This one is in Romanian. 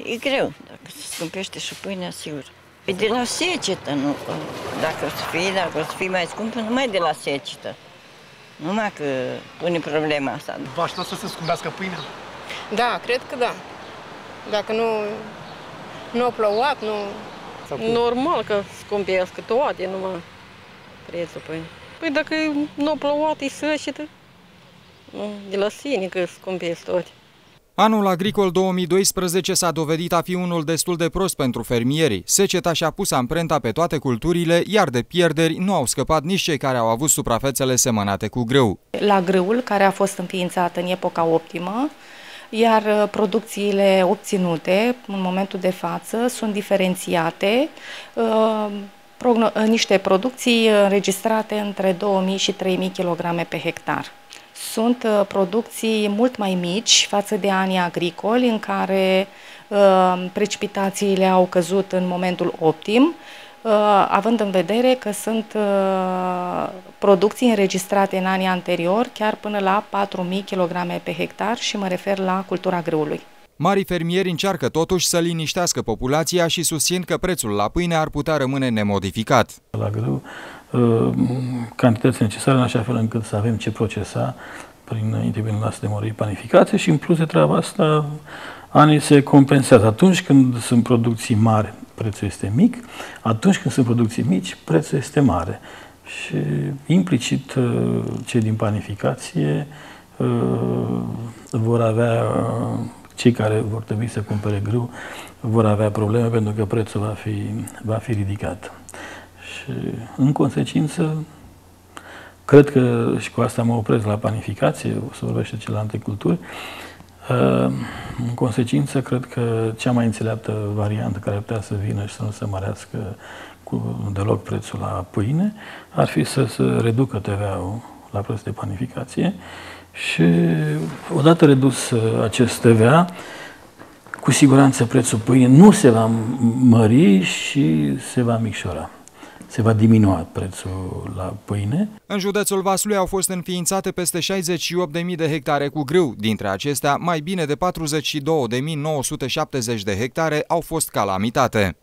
E greu, dacă se scumpește și pâinea, sigur. E de la secetă, nu? Dacă o să fie mai scumpă, numai de la secetă. Numai că pune problema asta. Vă ajută să se scumpească pâinea? Da, cred că da. Dacă nu a plouat, nu... Normal că scumpească toate, numai prețul pâinii. Păi dacă nu a plouat, e secetă. De la sine că scumpesc toate. Anul agricol 2012 s-a dovedit a fi unul destul de prost pentru fermieri. Seceta și-a pus amprenta pe toate culturile, iar de pierderi nu au scăpat nici cei care au avut suprafețele semănate cu grâu. La grâul, care a fost înființat în epoca optimă, iar producțiile obținute în momentul de față sunt diferențiate, niște producții înregistrate între 2000 și 3000 kg pe hectar. Sunt producții mult mai mici față de anii agricoli, în care precipitațiile au căzut în momentul optim, având în vedere că sunt producții înregistrate în anii anteriori chiar până la 4000 kg pe hectar și mă refer la cultura grâului. Marii fermieri încearcă totuși să liniștească populația și susțin că prețul la pâine ar putea rămâne nemodificat. La grâu, cantități necesare în așa fel încât să avem ce procesa prin intermediul noastră de măriri panificație și în plus de treaba asta anii se compensează. Atunci când sunt producții mari, prețul este mic, atunci când sunt producții mici, prețul este mare. Și implicit cei din panificație vor avea, cei care vor trebui să cumpere grâu, vor avea probleme pentru că prețul va fi ridicat. Și în consecință, cred că, și cu asta mă opresc la panificație, o să vorbesc și celelalte culturi, în consecință, cred că cea mai înțeleaptă variantă care ar putea să vină și să nu se mărească deloc prețul la pâine, ar fi să se reducă TVA-ul la preț de panificație și odată redus acest TVA, cu siguranță prețul pâinii nu se va mări și se va micșora. Se va diminua prețul la pâine. În județul Vaslui au fost înființate peste 68.000 de hectare cu grâu. Dintre acestea, mai bine de 42.970 de hectare au fost calamitate.